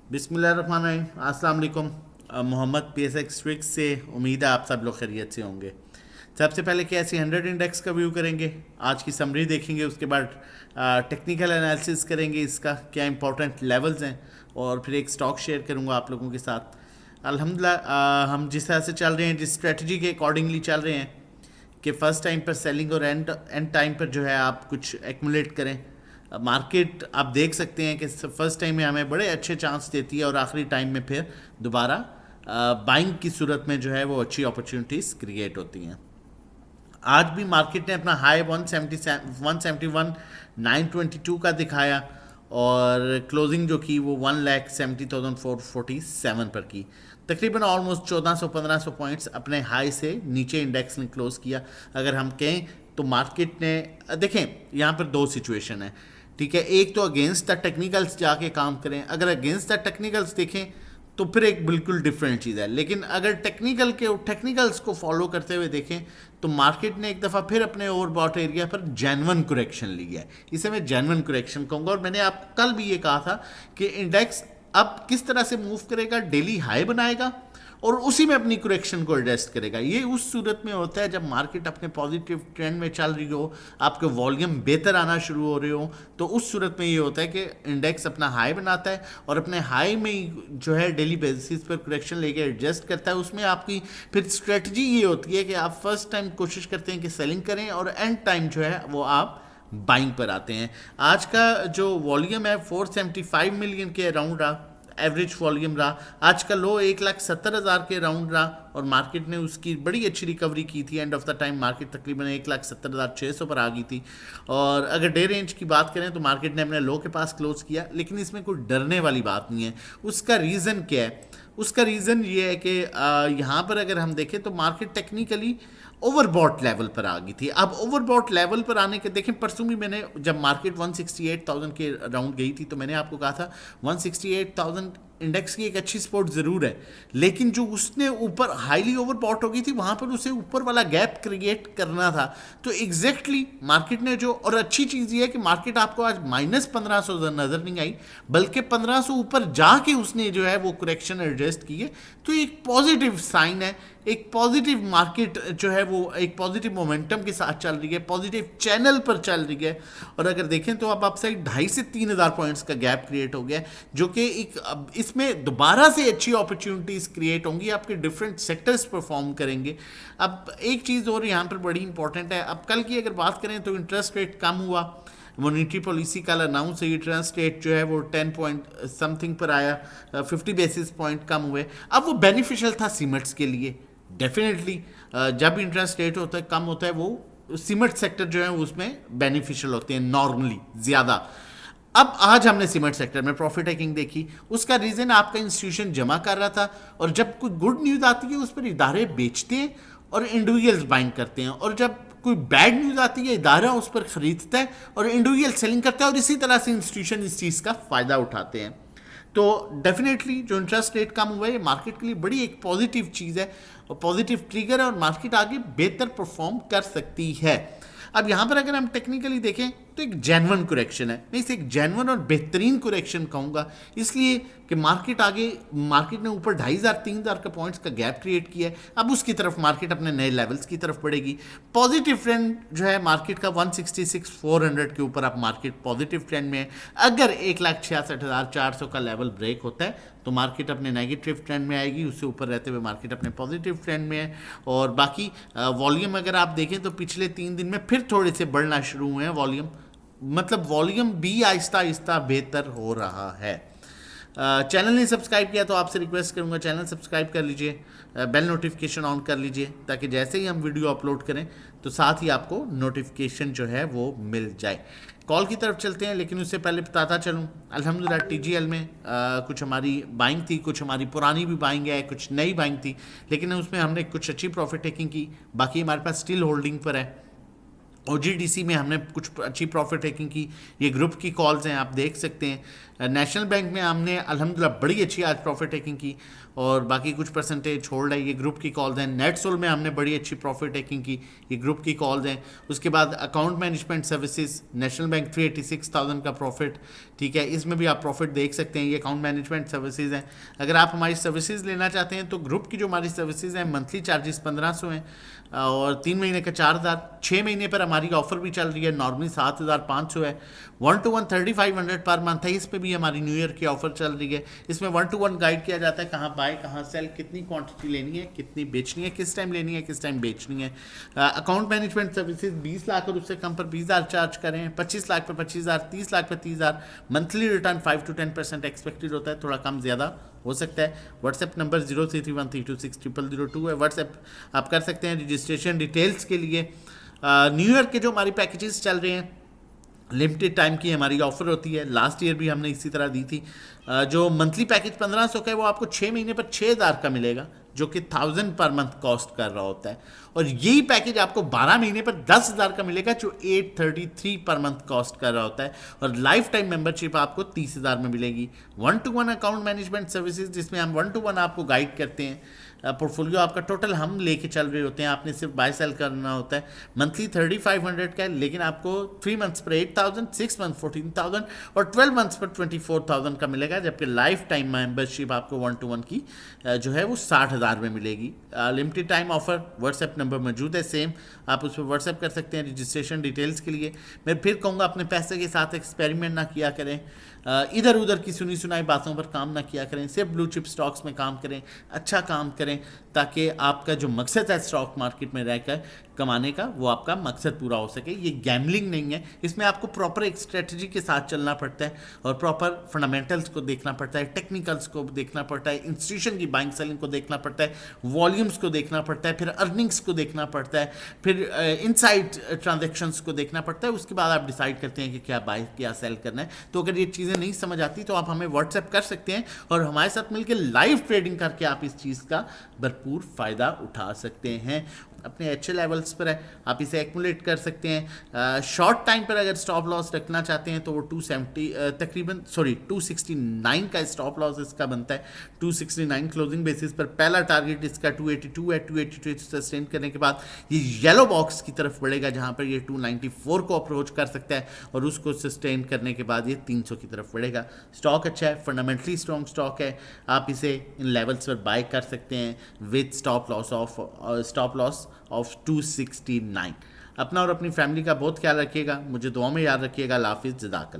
बिस्मिल्लाहिर्रहमानिर्रहीम। अस्सलाम वालेकुम। मोहम्मद PSX ट्रिक्स से उम्मीद है आप सब लोग खैरियत से होंगे। सबसे पहले कैसी 100 इंडेक्स का व्यू करेंगे, आज की समरी देखेंगे, उसके बाद टेक्निकल एनालिसिस करेंगे, इसका क्या इंपॉर्टेंट लेवल्स हैं, और फिर एक स्टॉक शेयर करूंगा आप लोगों के साथ। अल्हम्दुलिल्लाह हम जिस तरह से चल रहे हैं, जिस स्ट्रेटजी के अकॉर्डिंगली चल रहे हैं कि फ़र्स्ट टाइम पर सेलिंग और एंड टाइम पर जो है आप कुछ एक्मुलेट करें। मार्केट आप देख सकते हैं कि फर्स्ट टाइम में हमें बड़े अच्छे चांस देती है और आखिरी टाइम में फिर दोबारा बाइंग की सूरत में जो है वो अच्छी अपॉर्चुनिटीज़ क्रिएट होती हैं। आज भी मार्केट ने अपना हाई 171,922 का दिखाया और क्लोजिंग जो की वो 1,70,447 पर की। तकरीबन ऑलमोस्ट 1400-1500 पॉइंट्स अपने हाई से नीचे इंडेक्स ने क्लोज किया। अगर हम कहें तो मार्केट ने देखें यहाँ पर दो सिचुएशन है, ठीक है। एक तो अगेंस्ट द टेक्निकल्स जाके काम करें, अगर अगेंस्ट द टेक्निकल्स देखें तो फिर एक बिल्कुल डिफरेंट चीज़ है। लेकिन अगर टेक्निकल्स को फॉलो करते हुए देखें तो मार्केट ने एक दफ़ा फिर अपने ओवरबॉट एरिया पर जेन्युइन करेक्शन ली है। इसे मैं जेन्युइन करेक्शन कहूँगा। और मैंने आप कल भी ये कहा था कि इंडेक्स अब किस तरह से मूव करेगा, डेली हाई बनाएगा और उसी में अपनी करेक्शन को एडजस्ट करेगा। ये उस सूरत में होता है जब मार्केट अपने पॉजिटिव ट्रेंड में चल रही हो, आपके वॉल्यूम बेहतर आना शुरू हो रहे हो, तो उस सूरत में ये होता है कि इंडेक्स अपना हाई बनाता है और अपने हाई में जो है डेली बेसिस पर करेक्शन लेके एडजस्ट करता है। उसमें आपकी फिर स्ट्रेटजी ये होती है कि आप फर्स्ट टाइम कोशिश करते हैं कि सेलिंग करें और एंड टाइम जो है वो आप बाइंग पर आते हैं। आज का जो वॉल्यूम है 475 मिलियन के अराउंड रहा, एवरेज वॉल्यूम रहा। आज का लो 1,70,000 के राउंड रहा और मार्केट ने उसकी बड़ी अच्छी रिकवरी की थी। End of the time market तकरीबन 1,70,600 पर आ गई थी। और अगर डे रेंज की बात करें तो मार्केट ने अपने लो के पास क्लोज किया, लेकिन इसमें कोई डरने वाली बात नहीं है। उसका रीज़न क्या है? उसका रीज़न ये है कि यहाँ पर अगर हम देखें तो मार्केट टेक्निकली ओवरबॉट लेवल पर आ गई थी। अब ओवरबॉट लेवल पर आने के देखें, परसों भी मैंने जब मार्केट 168,000 के राउंड गई थी तो मैंने आपको कहा था 168,000 इंडेक्स की एक अच्छी सपोर्ट ज़रूर है, लेकिन जो उसने ऊपर हाईली ओवरबॉट हो गई थी वहाँ पर उसे ऊपर वाला गैप क्रिएट करना था। तो एग्जैक्टली मार्केट ने जो, और अच्छी चीज़ ये है कि मार्केट आपको आज -1500 नज़र नहीं आई, बल्कि 1500 ऊपर जाके उसने जो है वो करेक्शन एडजस्ट की है। तो एक पॉजिटिव साइन है, एक पॉजिटिव मार्केट जो है वो एक पॉजिटिव मोमेंटम के साथ चल रही है, पॉजिटिव चैनल पर चल रही है। और अगर देखें तो अब अपसाइड 2,500 से 3,000 पॉइंट्स का गैप क्रिएट हो गया, जो कि एक इसमें दोबारा से अच्छी अपॉर्चुनिटीज़ क्रिएट होंगी, आपके डिफरेंट सेक्टर्स परफॉर्म करेंगे। अब एक चीज़ और यहाँ पर बड़ी इंपॉर्टेंट है। अब कल की अगर बात करें तो इंटरेस्ट रेट कम हुआ, मॉनेटरी पॉलिसी कल अनाउंस हुई, इंटरेस्ट रेट जो है वो 10 पॉइंट समथिंग पर आया, 50 बेसिस पॉइंट कम हुए। अब वो बेनिफिशियल था सीमेंट्स के लिए डेफिनेटली। जब इंटरेस्ट रेट होता है कम होता है वो सीमेंट सेक्टर जो है उसमें बेनिफिशियल होते हैं नॉर्मली ज़्यादा। अब आज हमने सीमेंट सेक्टर में प्रॉफिट टेकिंग देखी। उसका रीज़न आपका इंस्टीट्यूशन जमा कर रहा था, और जब कोई गुड न्यूज़ आती है उस पर इदारे बेचते हैं और इंडिविजुअल्स बाइंग करते हैं, और जब कोई बैड न्यूज़ आती है इदारा उस पर खरीदता है और इंडिविजुअल सेलिंग करता है, और इसी तरह से इंस्टीट्यूशन इस चीज़ का फ़ायदा उठाते हैं। तो डेफिनेटली जो इंटरेस्ट रेट कम हुआ है मार्केट के लिए बड़ी एक पॉजिटिव चीज़ है और पॉजिटिव ट्रिगर है, और मार्केट आगे बेहतर परफॉर्म कर सकती है। अब यहाँ पर अगर हम टेक्निकली देखें तो एक जेन्युइन करेक्शन है, मैं इसे एक जेन्युइन और बेहतरीन करेक्शन कहूँगा, इसलिए कि मार्केट ने ऊपर 2,500-3,000 का पॉइंट्स का गैप क्रिएट किया है। अब उसकी तरफ मार्केट अपने नए लेवल्स की तरफ बढ़ेगी। पॉजिटिव ट्रेंड जो है मार्केट का 166,400 के ऊपर अब मार्केट पॉजिटिव ट्रेंड में है। अगर 1,66,400 का लेवल ब्रेक होता है तो मार्केट अपने नेगेटिव ट्रेंड में आएगी, उससे ऊपर रहते हुए मार्केट अपने पॉजिटिव ट्रेंड में है। और बाकी वॉल्यूम अगर आप देखें तो पिछले 3 दिन में फिर थोड़े से बढ़ना शुरू हुए हैं वॉल्यूम, मतलब वॉल्यूम भी आहिस्ता आहिस्ता बेहतर हो रहा है। चैनल नहीं सब्सक्राइब किया तो आपसे रिक्वेस्ट करूंगा चैनल सब्सक्राइब कर लीजिए, बेल नोटिफिकेशन ऑन कर लीजिए, ताकि जैसे ही हम वीडियो अपलोड करें तो साथ ही आपको नोटिफिकेशन जो है वो मिल जाए। कॉल की तरफ चलते हैं, लेकिन उससे पहले बताता चलूँ अल्हम्दुलिल्लाह TGL में कुछ हमारी बाइंग थी, कुछ हमारी पुरानी भी बाइंग है, कुछ नई बाइंग थी, लेकिन उसमें हमने कुछ अच्छी प्रॉफिट टेकिंग की, बाकी हमारे पास स्टिल होल्डिंग पर है। OGDC में हमने कुछ अच्छी प्रॉफिट टेकिंग की, ये ग्रुप की कॉल्स हैं, आप देख सकते हैं। नेशनल बैंक में हमने अल्हम्दुलिल्लाह बड़ी अच्छी आज प्रॉफिट टेकिंग की और बाकी कुछ परसेंटेज होल्ड है, ये ग्रुप की कॉल्स हैं। नेटसोल में हमने बड़ी अच्छी प्रॉफिट टेकिंग की, ये ग्रुप की कॉल्स हैं। उसके बाद account management services, national bank 386,000 का प्रॉफिट, ठीक है, इसमें भी आप प्रॉफिट देख सकते हैं, ये अकाउंट मैनेजमेंट सर्विसेज हैं। अगर आप हमारी सर्विसेज लेना चाहते हैं तो ग्रुप की जो हमारी सर्विसेज हैं मंथली चार्जेस 1500 हैं और 3 महीने का 4000, 6 महीने पर हमारी ऑफर भी चल रही है, नॉर्मली 7500 है। 1-to-1 3500 पर मंथ है, इस पे भी हमारी न्यू ईयर की ऑफर चल रही है। इसमें 1-to-1 गाइड किया जाता है, कहाँ बाय कहाँ सेल, कितनी क्वांटिटी लेनी है, कितनी बेचनी है, किस टाइम लेनी है, किस टाइम बेचनी है। अकाउंट मैनेजमेंट सर्विसेज 20 लाख और उससे कम पर 20,000 चार्ज करें, 25 लाख पर 25,000, 30 लाख पर 30,000। मंथली रिटर्न 5 to 10% एक्सपेक्टेड होता है, थोड़ा कम ज़्यादा हो सकता है। व्हाट्सएप नंबर 0331326002 है, व्हाट्सएप आप कर सकते हैं। रजिस्ट्रेशन डिटेल्स के लिए न्यू ईयर के जो हमारी पैकेजेस चल रहे हैं, लिमिटेड टाइम की हमारी ऑफर होती है, लास्ट ईयर भी हमने इसी तरह दी थी। जो मंथली पैकेज 1500 का है वो आपको 6 महीने पर 6,000 का मिलेगा, जो कि 1000 पर मंथ कॉस्ट कर रहा होता है। और यही पैकेज आपको 12 महीने पर 10,000 का मिलेगा, जो 833 पर मंथ कॉस्ट कर रहा होता है। और लाइफ टाइम मेंबरशिप आपको 30,000 में मिलेगी। 1-to-1 अकाउंट मैनेजमेंट सर्विसेज, जिसमें हम 1-to-1 आपको गाइड करते हैं, पोर्टफोलियो आपका टोटल हम लेके चल रहे होते हैं, आपने सिर्फ बाय सेल करना होता है। मंथली 3500 का है, लेकिन आपको 3 मंथ्स पर 8,000, 6 मंथ 14,000 और 12 मंथ्स पर 24,000 का मिलेगा। जबकि लाइफ टाइम मेंबरशिप आपको 1-to-1 की जो है वो 60,000 में मिलेगी। Limited time offer, WhatsApp number मौजूद है सेम, आप उस पर व्हाट्सएप कर सकते हैं रजिस्ट्रेशन डिटेल्स के लिए। मैं फिर कहूँगा अपने पैसे के साथ एक्सपेरिमेंट ना किया करें, इधर उधर की सुनी सुनाई बातों पर काम ना किया करें, सिर्फ ब्लू चिप स्टॉक्स में काम करें, अच्छा काम करें, ताकि आपका जो मकसद है स्टॉक मार्केट में रहकर कमाने का, वो आपका मकसद पूरा हो सके। ये गैम्बलिंग नहीं है, इसमें आपको प्रॉपर एक स्ट्रेटजी के साथ चलना पड़ता है और प्रॉपर फंडामेंटल्स को देखना पड़ता है, टेक्निकल्स को देखना पड़ता है, इंस्टीट्यूशन की बाइंग सेलिंग को देखना पड़ता है, वॉल्यूम्स को देखना पड़ता है, फिर अर्निंग्स को देखना पड़ता है, फिर इनसाइड ट्रांजेक्शंस को देखना पड़ता है। उसके बाद आप डिसाइड करते हैं कि क्या बाय क्या सेल करना है। तो अगर ये चीज़ें नहीं समझ आती तो आप हमें व्हाट्सएप कर सकते हैं और हमारे साथ मिलकर लाइव ट्रेडिंग करके आप इस चीज़ का भरपूर फ़ायदा उठा सकते हैं। अपने अच्छे लेवल्स पर है, आप इसे एक्मुलेट कर सकते हैं। शॉर्ट टाइम पर अगर स्टॉप लॉस रखना चाहते हैं तो वो 269 का स्टॉप लॉस इसका बनता है। 269 क्लोजिंग बेसिस पर पहला टारगेट इसका 282 है। 282 सस्टेन करने के बाद ये येलो बॉक्स की तरफ बढ़ेगा, जहां पर ये 294 को अप्रोच कर सकता है और उसको सस्टेन करने के बाद ये 300 की तरफ बढ़ेगा। स्टॉक अच्छा है, फंडामेंटली स्ट्रॉन्ग स्टॉक है, आप इसे इन लेवल्स पर बाय कर सकते हैं विद स्टॉप लॉस ऑफ 269। अपना और अपनी फैमिली का बहुत ख्याल रखिएगा, मुझे दुआ में याद रखिएगा। अल्लाह हाफिज़, जज़ाकल्लाह।